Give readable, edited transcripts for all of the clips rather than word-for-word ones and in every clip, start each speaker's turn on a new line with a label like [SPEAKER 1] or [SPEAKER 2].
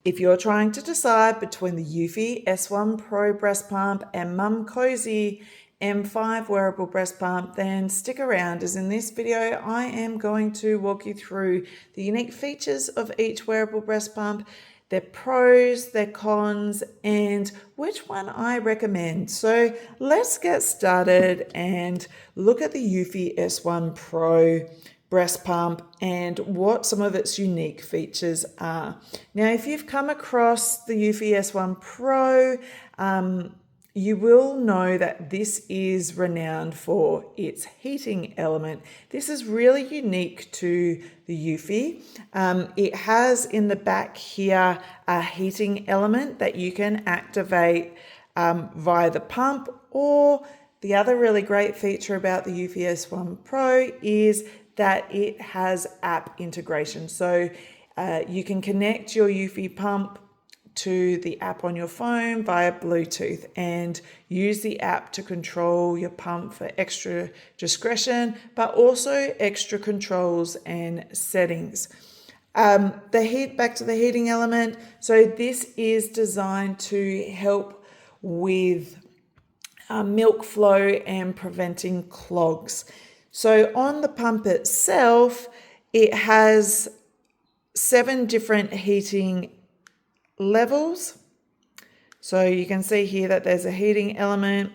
[SPEAKER 1] If you're trying to decide between the Eufy S1 Pro breast pump and Momcozy M5 wearable breast pump, then stick around, as in this video I am going to walk you through the unique features of each wearable breast pump, their pros, their cons, and which one I recommend. So let's get started and look at the Eufy S1 Pro breast pump and what some of its unique features are. Now, if you've come across the Eufy S1 Pro, you will know that this is renowned for its heating element. This is really unique to the Eufy. It has in the back here a heating element that you can activate via the pump, or the other really great feature about the Eufy S1 Pro is that it has app integration. So you can connect your Eufy pump to the app on your phone via Bluetooth and use the app to control your pump for extra discretion, but also extra controls and settings. Back to the heating element. So this is designed to help with milk flow and preventing clogs. So on the pump itself, it has 7 different heating levels. So you can see here that there's a heating element.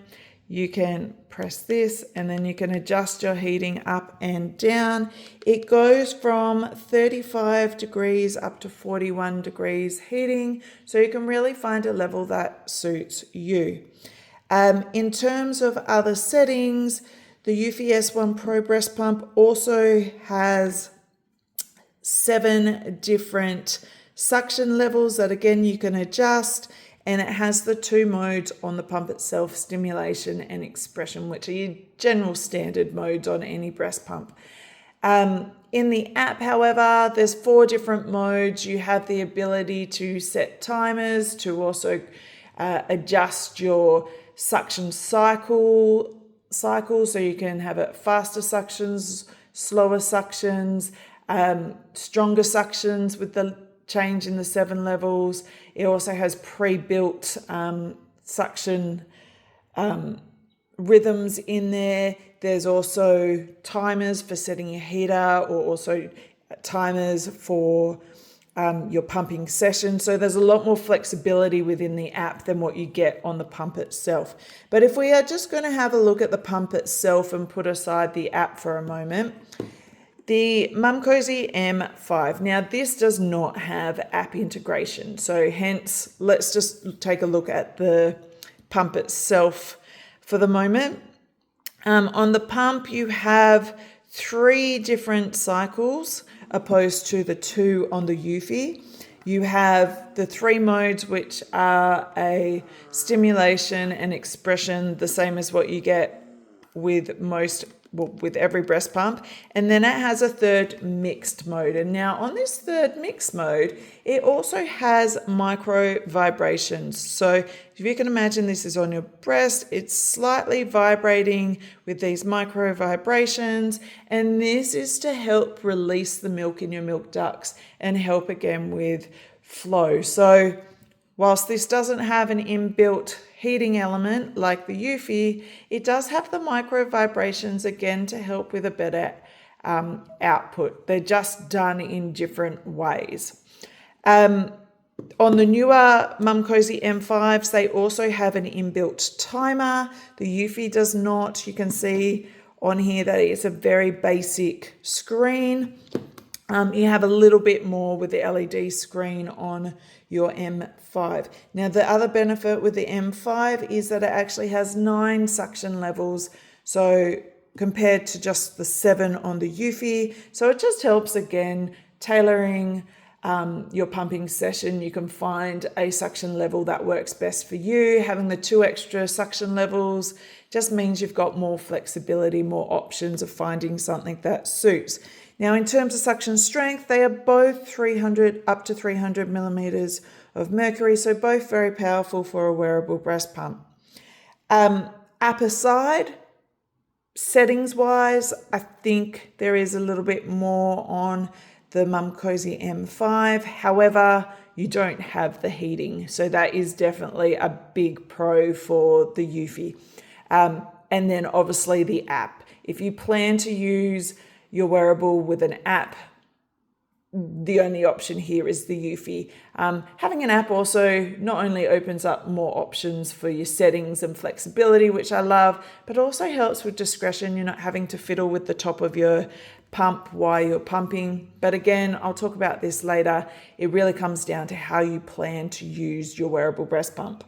[SPEAKER 1] You can press this and then you can adjust your heating up and down. It goes from 35 degrees up to 41 degrees heating. So you can really find a level that suits you. In terms of other settings, the Eufy S1 Pro breast pump also has 7 different suction levels that again you can adjust, and it has the 2 modes on the pump itself, stimulation and expression, which are your general standard modes on any breast pump. In the app, however, there's 4 different modes. You have the ability to set timers, to also adjust your suction cycle, so you can have it faster suctions, slower suctions, stronger suctions with the change in the 7 levels. It also has pre-built suction rhythms in there. There's also timers for setting your heater, or also timers for your pumping session. So there's a lot more flexibility within the app than what you get on the pump itself. But if we are just going to have a look at the pump itself and put aside the app for a moment, the Momcozy M5. Now, this does not have app integration. So hence, let's just take a look at the pump itself for the moment. On the pump, you have 3 different cycles opposed to the 2 on the Eufy. You have the 3 modes, which are a stimulation and expression, the same as what you get with with every breast pump. And then it has a 3rd mixed mode. And now on this 3rd mixed mode, it also has micro vibrations. So if you can imagine this is on your breast, it's slightly vibrating with these micro vibrations. And this is to help release the milk in your milk ducts and help again with flow. So whilst this doesn't have an inbuilt heating element like the Eufy, it does have the micro vibrations again to help with a better output. They're just done in different ways. On the newer Momcozy M5s, they also have an inbuilt timer. The Eufy does not. You can see on here that it's a very basic screen. You have a little bit more with the LED screen on your M5. Now, the other benefit with the M5 is that it actually has 9 suction levels, so compared to just the 7 on the Eufy. So it just helps, again, tailoring your pumping session. You can find a suction level that works best for you. Having the 2 extra suction levels just means you've got more flexibility, more options of finding something that suits. Now, in terms of suction strength, they are both 300 up to 300 millimeters of mercury, so both very powerful for a wearable breast pump. App aside, settings-wise, I think there is a little bit more on the Momcozy M5. However, you don't have the heating. So that is definitely a big pro for the Eufy. And then obviously the app. If you plan to use your wearable with an app, the only option here is the Eufy. Having an app also not only opens up more options for your settings and flexibility, which I love, but also helps with discretion. You're not having to fiddle with the top of your pump while you're pumping. But again, I'll talk about this later. It really comes down to how you plan to use your wearable breast pump.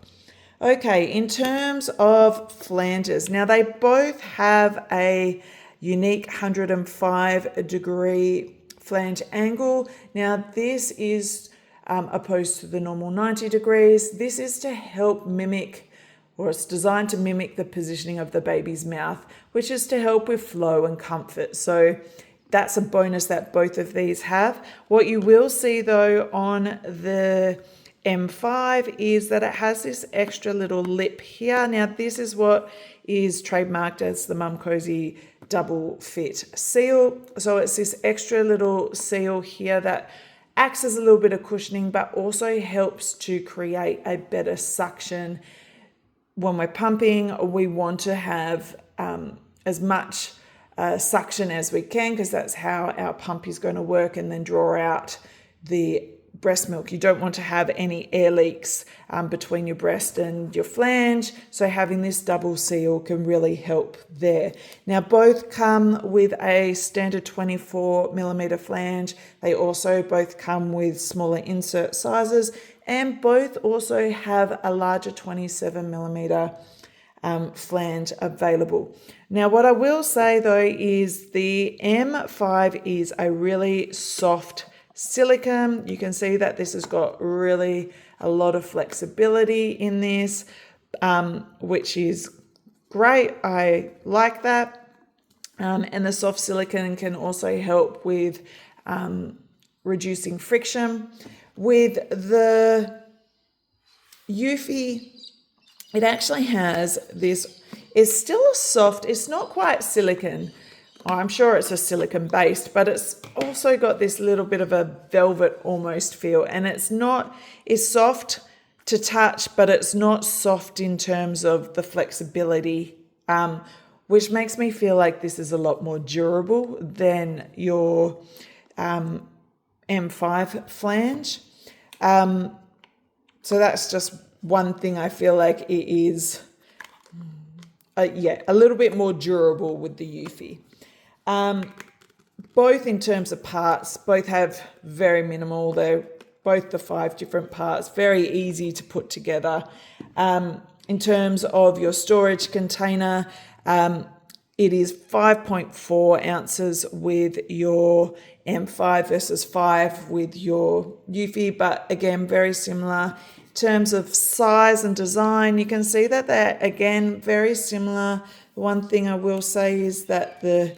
[SPEAKER 1] Okay, in terms of flanges, now they both have a unique 105-degree flange angle. Now this is opposed to the normal 90 degrees. This is to help mimic, or it's designed to mimic, the positioning of the baby's mouth, which is to help with flow and comfort. So that's a bonus that both of these have. What you will see though on the M5 is that it has this extra little lip here. Now this is what is trademarked as the Momcozy double fit seal. So it's this extra little seal here that acts as a little bit of cushioning, but also helps to create a better suction. When we're pumping, we want to have as much suction as we can, because that's how our pump is going to work and then draw out the breast milk. You don't want to have any air leaks between your breast and your flange, so having this double seal can really help there. Now both come with a standard 24mm flange. They also both come with smaller insert sizes, and both also have a larger 27mm flange available. Now what I will say though is the M5 is a really soft silicone. You can see that this has got really a lot of flexibility in this, which is great. I like that. And the soft silicone can also help with reducing friction. With the Eufy, it actually has this, it's still a soft, it's not quite silicone. I'm sure it's a silicone based, but it's also got this little bit of a velvet almost feel, and it's soft to touch, but it's not soft in terms of the flexibility, which makes me feel like this is a lot more durable than your M5 flange. So that's just one thing I feel like it is, a little bit more durable with the Eufy. Both in terms of parts, both have very minimal. They're both the 5 different parts, very easy to put together. In terms of your storage container, it is 5.4 ounces with your M5 versus 5 with your Eufy, but again, very similar. In terms of size and design, you can see that they're, again, very similar. The one thing I will say is that the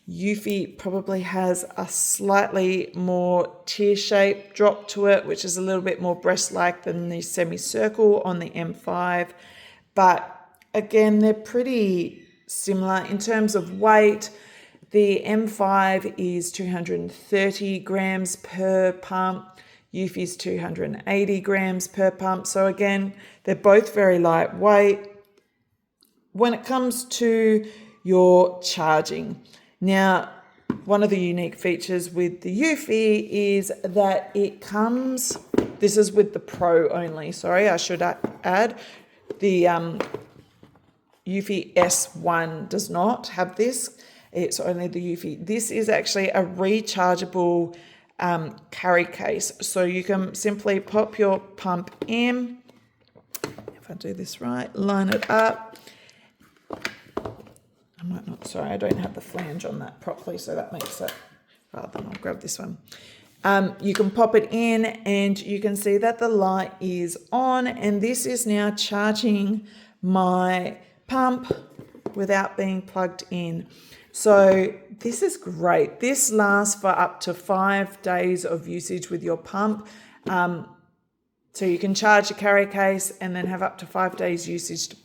[SPEAKER 1] Eufy probably has a slightly more tear-shaped drop to it, which is a little bit more breast-like than the semicircle on the M5. But again, they're pretty similar. In terms of weight, the M5 is 230 grams per pump. Eufy is 280 grams per pump. So again, they're both very lightweight. When it comes to your charging, now, one of the unique features with the Eufy is that it comes, this is with the Pro only, sorry, I should add. The Eufy S1 does not have this. It's only the Eufy. This is actually a rechargeable carry case. So you can simply pop your pump in. If I do this right, line it up. I might not, sorry, I don't have the flange on that properly, so that makes it, rather than I'll grab this one. You can pop it in and you can see that the light is on, and this is now charging my pump without being plugged in. So this is great. This lasts for up to 5 days of usage with your pump. So you can charge your carry case and then have up to 5 days usage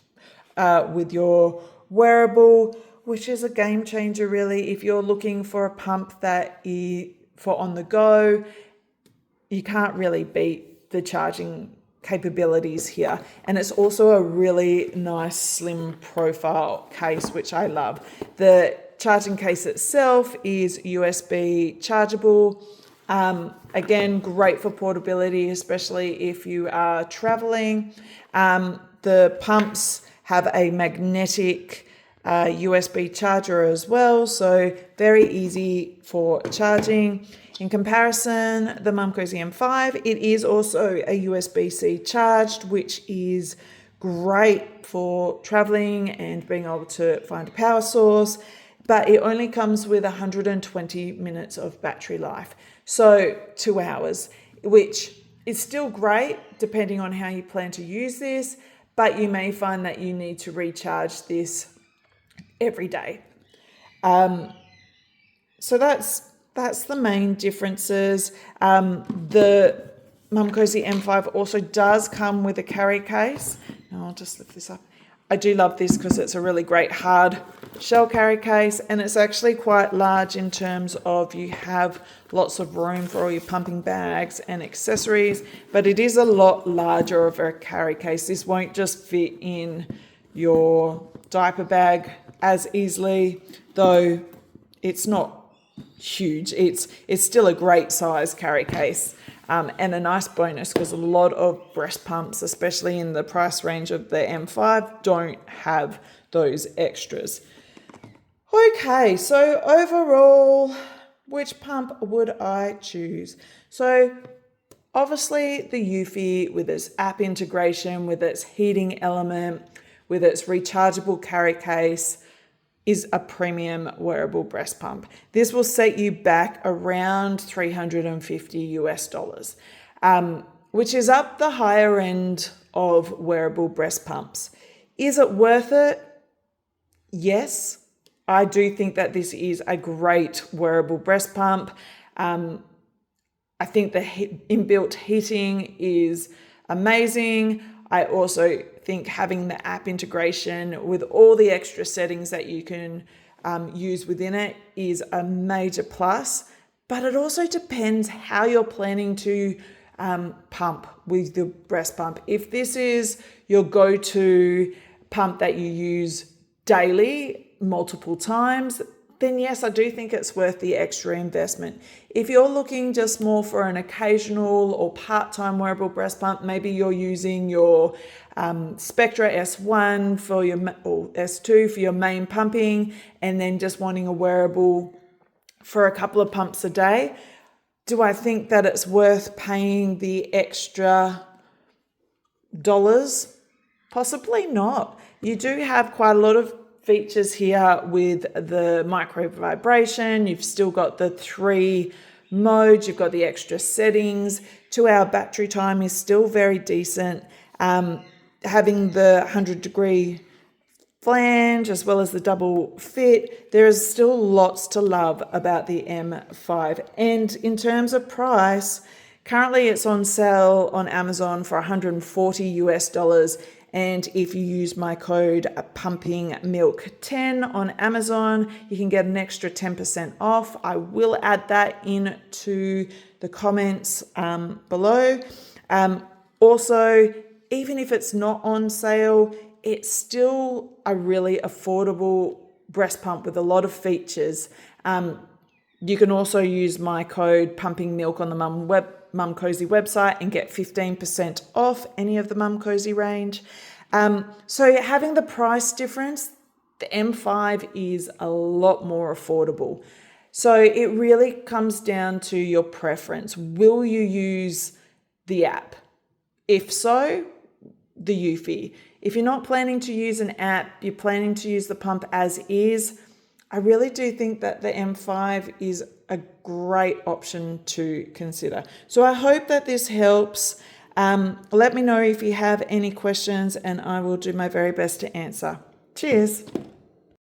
[SPEAKER 1] with your wearable, which is a game changer really. If you're looking for a pump that is for on the go, you can't really beat the charging capabilities here. And it's also a really nice slim profile case, which I love. The charging case itself is USB chargeable. Again, great for portability, especially if you are traveling. The pumps have a magnetic USB charger as well, so very easy for charging. In comparison, the Momcozy M5, it is also a USB-C charged, which is great for traveling and being able to find a power source, but it only comes with 120 minutes of battery life. So 2 hours, which is still great depending on how you plan to use this, but you may find that you need to recharge this every day. So that's the main differences. The Momcozy M5 also does come with a carry case. Now I'll just lift this up. I do love this because it's a really great hard shell carry case, and it's actually quite large in terms of you have lots of room for all your pumping bags and accessories, but it is a lot larger of a carry case. This won't just fit in your diaper bag as easily, though it's not huge. It's still a great size carry case, and a nice bonus because a lot of breast pumps, especially in the price range of the M5, don't have those extras. Okay, so overall, which pump would I choose? So obviously the Eufy, with its app integration, with its heating element, with its rechargeable carry case, is a premium wearable breast pump. This will set you back around $350 US, which is up the higher end of wearable breast pumps. Is it worth it? Yes, I do think that this is a great wearable breast pump. I think the inbuilt heating is amazing. I also think having the app integration with all the extra settings that you can use within it is a major plus, but it also depends how you're planning to pump with the breast pump. If this is your go-to pump that you use daily, multiple times, then yes, I do think it's worth the extra investment. If you're looking just more for an occasional or part-time wearable breast pump, maybe you're using your Spectra S1 for your, or S2 for your main pumping, and then just wanting a wearable for a couple of pumps a day, do I think that it's worth paying the extra dollars? Possibly not. You do have quite a lot of features here with the micro vibration. You've still got the 3 modes. You've got the extra settings. 2-hour battery time is still very decent. Having the 100-degree flange as well as the double fit, there is still lots to love about the M5. And in terms of price, currently it's on sale on Amazon for $140 US. And if you use my code pumpingmilk10 on Amazon, you can get an extra 10% off. I will add that into the comments below. Also, even if it's not on sale, it's still a really affordable breast pump with a lot of features. You can also use my code pumpingmilk on the Momcozy website and get 15% off any of the Momcozy range. So having the price difference, the M5 is a lot more affordable. So it really comes down to your preference. Will you use the app? If so, the Eufy. If you're not planning to use an app, you're planning to use the pump as is, I really do think that the M5 is a great option to consider. So I hope that this helps. Let me know if you have any questions and I will do my very best to answer. Cheers.